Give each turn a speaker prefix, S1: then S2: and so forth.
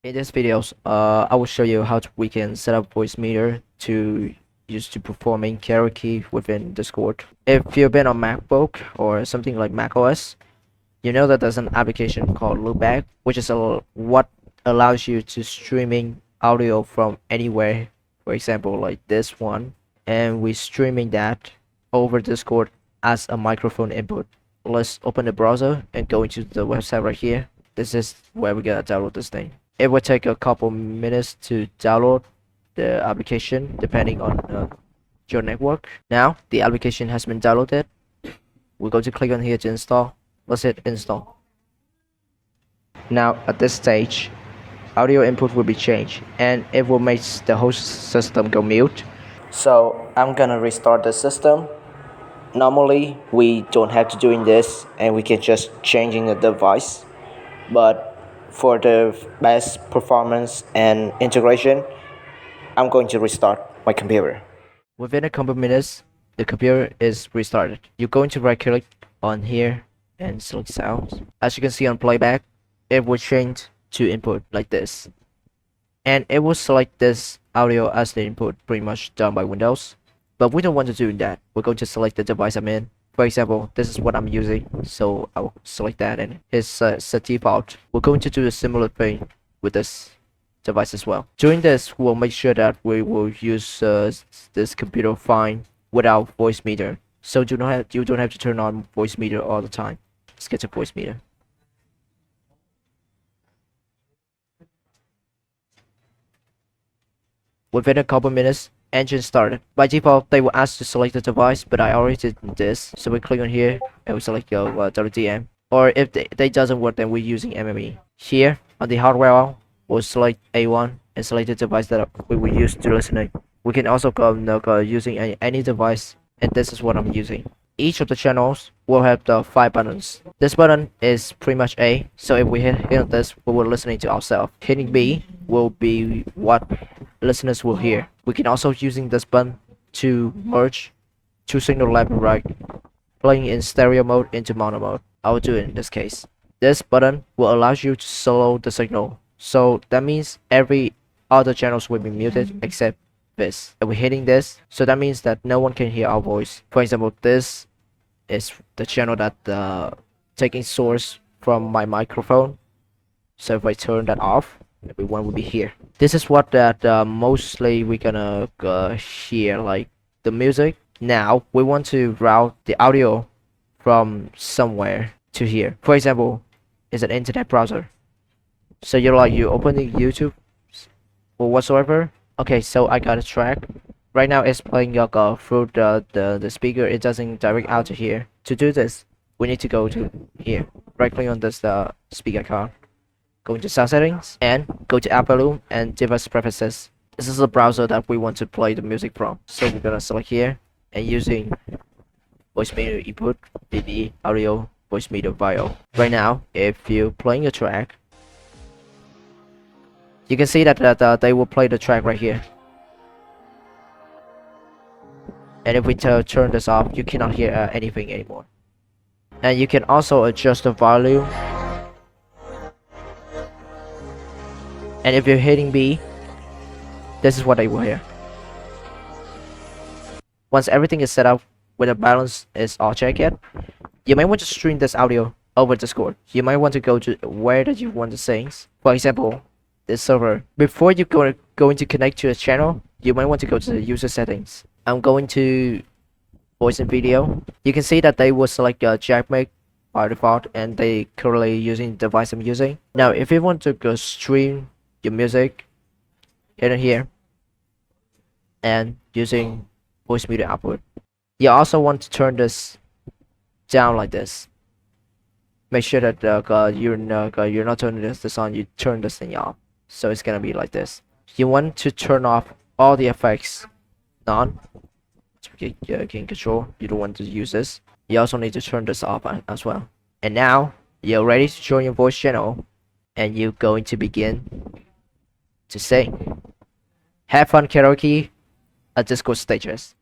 S1: In this videos, I will show you how we can set up voice meter to use to performing karaoke within Discord. If you've been on MacBook or something like macOS, you know that there's an application called Loopback, which is what allows you to streaming audio from anywhere. For example, like this one, and we streaming that over Discord as a microphone input. Let's open the browser and go into the website right here. This is where we're gonna download this thing. It will take a couple minutes to download the application depending on your network. Now the application has been downloaded. We're going to click on here to install. Let's hit install. Now at this stage, audio input will be changed and it will make the whole system go mute. So I'm gonna restart the system. Normally we don't have to doing this and we can just changing the device, but for the best performance and integration, I'm going to restart my computer. Within a couple minutes, the computer is restarted. You're going to right click on here and select sounds. As you can see on playback, it will change to input like this. And it will select this audio as the input, pretty much done by Windows. But we don't want to do that. We're going to select the device I'm in. For example, this is what I'm using, so I'll select that and it's set default. We're going to do a similar thing with this device as well. Doing this, we'll make sure that we will use this computer fine without voice meter. So you don't have to turn on voice meter all the time. Let's get to voice meter. Within a couple minutes, engine started. By default, they will ask to select the device, but I already did this. So we click on here and we select your WDM. Or if they doesn't work, then we're using MME. Here on the hardware, we'll select A1 and select the device that we will use to listening. We can also go using any device, and this is what I'm using. Each of the channels will have the 5 buttons. This button is pretty much A, so if we hit on this, we will listening to ourselves. Hitting B will be what listeners will hear. We can also using this button to merge two signal left and right, playing in stereo mode into mono mode. I will do it in this case. This button will allow you to solo the signal, so that means every other channels will be muted except this. And we're hitting this, so that means that no one can hear our voice. For example, this is the channel that taking source from my microphone. So if I turn that off, everyone will be here. This is what that mostly we're gonna hear, like the music. Now we want to route the audio from somewhere to here. For example, it's an internet browser. So you opening YouTube or whatsoever. Okay, so I got a track. Right now it's playing through the speaker. It doesn't direct out to here. To do this, we need to go to here. Right click on this speaker icon. Go into sound settings and go to app volume and device preferences. This is the browser that we want to play the music from. So we're gonna select here and using voice meter input, BB audio voice meter bio. Right now, if you're playing a track, you can see that they will play the track right here. And if we turn this off, you cannot hear anything anymore. And you can also adjust the volume. And if you're hitting B, this is what they will hear. Once everything is set up with the balance is all checked yet, you might want to stream this audio over Discord. You might want to go to where that you want to sing. For example, this server. Before you going to connect to a channel, you might want to go to the user settings. I'm going to voice and video. You can see that they will select jack mic by default, and they currently using the device I'm using. Now, if you want to go stream your music, hit it here, and using voice meter output. You also want to turn this down like this. Make sure that you're not turning this on. You turn this thing off, so it's gonna be like this. You want to turn off all the effects on. You can control. You don't want to use this. You also need to turn this off as well. And now you're ready to join your voice channel, and you're going to begin to sing. Have fun karaoke at Discord stages.